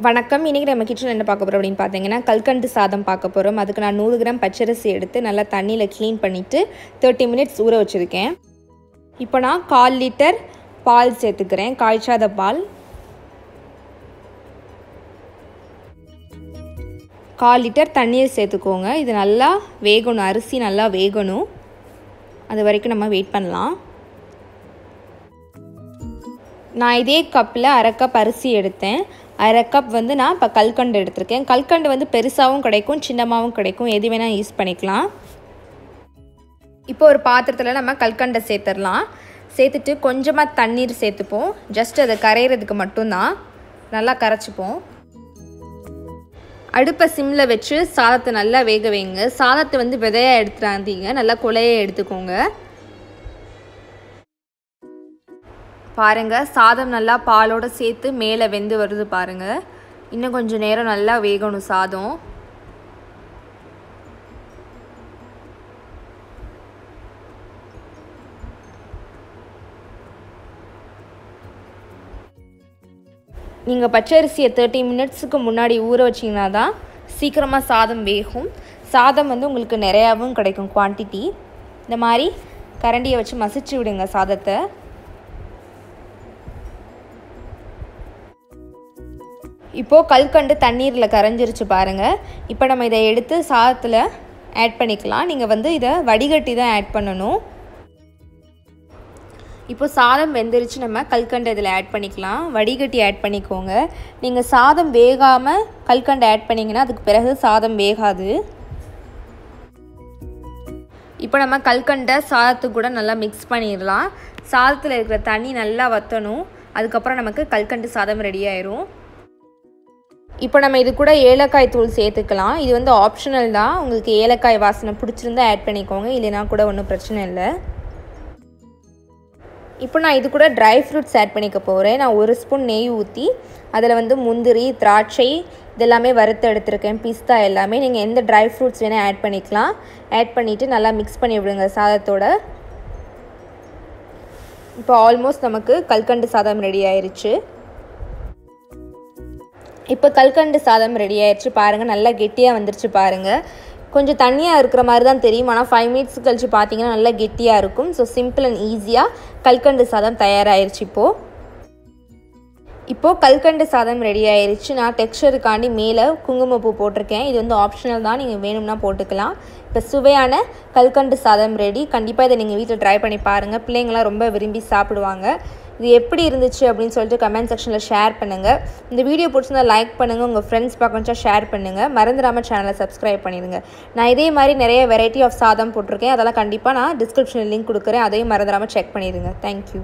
வணக்கம். இன்றைக்கி நம்ம கிச்சனில் என்ன பார்க்க போகிறோம் அப்படின்னு பார்த்தீங்கன்னா கல்கண்டு சாதம் பார்க்க போகிறோம். அதுக்கு நான் 100 கிராம் பச்சரிசி எடுத்து நல்லா தண்ணியில் க்ளீன் பண்ணிவிட்டு 30 மினிட்ஸ் ஊற வச்சுருக்கேன். இப்போ நான் 1/4 லிட்டர் பால் சேர்த்துக்கிறேன், காய்ச்சாத பால். 1/4 லிட்டர் தண்ணீர் சேர்த்துக்கோங்க. இது நல்லா வேகணும், அரிசி நல்லா வேகணும். அது வரைக்கும் நம்ம வெயிட் பண்ணலாம். நான் இதே கப்பில் 1/2 கப் அரிசி எடுத்தேன். 1/2 கப் நான் இப்போ கல்கண்டு எடுத்திருக்கேன். கல்கண்டு பெருசாகவும் கிடைக்கும், சின்னமாகவும் கிடைக்கும், எது வேணால் யூஸ் பண்ணிக்கலாம். இப்போ ஒரு பாத்திரத்தில் நம்ம கல்கண்டை சேர்த்துடலாம். சேர்த்துட்டு கொஞ்சமாக தண்ணீர் சேர்த்துப்போம். ஜஸ்ட் அதை கரையிறதுக்கு மட்டும்தான். நல்லா கரைச்சிப்போம். அடுப்பை சிம்மில் வச்சு சாதத்தை நல்லா வேக வைங்க. சாதத்தை விதையாக எடுத்துடாதீங்க, நல்லா குழைய எடுத்துக்கோங்க. பாருங்கள், சாதம் நல்லா பாலோடு சேர்த்து மேலே வெந்து வருது பாருங்கள். இன்னும் கொஞ்சம் நேரம் நல்லா வேகணும் சாதம். நீங்கள் பச்சரிசியை 30 மினிட்ஸுக்கு முன்னாடி ஊற வச்சிங்கன்னா தான் சீக்கிரமாக சாதம் வேகும். சாதம் உங்களுக்கு நிறையாவும் கிடைக்கும் குவான்டிட்டி. இந்த மாதிரி கரண்டியை வச்சு மசிச்சு விடுங்க சாதத்தை. இப்போது கல்கண்டு தண்ணீரில் கரைஞ்சிருச்சு பாருங்கள். இப்போ நம்ம இதை எடுத்து சாதத்தில் ஆட் பண்ணிக்கலாம். நீங்கள் இதை வடிகட்டி தான் ஆட் பண்ணணும். இப்போ சாதம் வெந்துருச்சு, நம்ம கல்கண்டு இதில் ஆட் பண்ணிக்கலாம். வடிகட்டி ஆட் பண்ணிக்கோங்க. நீங்கள் சாதம் வேகாமல் கல்கண்டு ஆட் பண்ணிங்கன்னா அதுக்கு பிறகு சாதம் வேகாது. இப்போ நம்ம கல்கண்டை சாதத்துக்கு கூட நல்லா மிக்ஸ் பண்ணிடலாம். சாதத்தில் இருக்கிற தண்ணி நல்லா வற்றணும். அதுக்கப்புறம் நமக்கு கல்கண்டு சாதம் ரெடி ஆயிரும். இப்போ நம்ம இது கூட ஏலக்காய் தூள் சேர்த்துக்கலாம். இது ஆப்ஷனல் தான். உங்களுக்கு ஏலக்காய் வாசனை பிடிச்சிருந்தா ஆட் பண்ணிக்கோங்க, இல்லைனா கூட ஒன்றும் பிரச்சனை இல்லை. இப்போ நான் இது கூட ட்ரை ஃப்ரூட்ஸ் ஆட் பண்ணிக்க போகிறேன். நான் 1 ஸ்பூன் நெய் ஊற்றி அதில் முந்திரி, திராட்சை இதெல்லாமே வறுத்து எடுத்துருக்கேன், பிஸ்தா எல்லாமே. நீங்கள் எந்த ட்ரை ஃப்ரூட்ஸ் வேணால் ஆட் பண்ணிக்கலாம். ஆட் பண்ணிவிட்டு நல்லா மிக்ஸ் பண்ணி விடுங்க சாதத்தோட. இப்போ ஆல்மோஸ்ட் நமக்கு கல்கண்டு சாதம் ரெடி ஆயிடுச்சு. இப்போ கல்கண்டு சாதம் ரெடி ஆயிடுச்சு பாருங்கள். நல்லா கெட்டியாக வந்துருச்சு பாருங்கள். கொஞ்சம் தண்ணியாக இருக்கிற மாதிரி தான் தெரியும், ஆனால் 5 மினிட்ஸ் கழிச்சு பார்த்தீங்கன்னா நல்லா கெட்டியாக இருக்கும். ஸோ சிம்பிள் அண்ட் ஈஸியாக கல்கண்டு சாதம் தயாராகிருச்சு. இப்போது கல்கண்டு சாதம் ரெடி ஆயிடுச்சு. நான் டெக்ஸ்சருக்காண்டி மேலே குங்குமப்பூ போட்டிருக்கேன். இது ஆப்ஷனல் தான், நீங்கள் வேணும்னா போட்டுக்கலாம். இப்போ சுவையான கல்கண்டு சாதம் ரெடி. கண்டிப்பாக இதை நீங்கள் வீட்டில் ட்ரை பண்ணி பாருங்கள். பிள்ளைங்களாம் ரொம்ப விரும்பி சாப்பிடுவாங்க. இது எப்படி இருந்துச்சு அப்படின்னு சொல்லிட்டு கமெண்ட் செக்ஷனில் ஷேர் பண்ணுங்கள். இந்த வீடியோ பிடிச்சிருந்தா லைக் பண்ணுங்கள், உங்கள் ஃப்ரெண்ட்ஸ் பார்க்கணுச்சா ஷேர் பண்ணுங்கள். மறந்துடாமல் சேனலை சப்ஸ்கிரைப் பண்ணிடுங்க. நான் இதே மாதிரி நிறைய வெரைட்டி ஆஃப் சாதம் போட்டிருக்கேன். அதெல்லாம் கண்டிப்பாக நான் டிஸ்கிரிப்ஷனில் லிங்க் கொடுக்குறேன். அதையும் மறந்துடாமல் செக் பண்ணிடுங்க. தேங்க்யூ.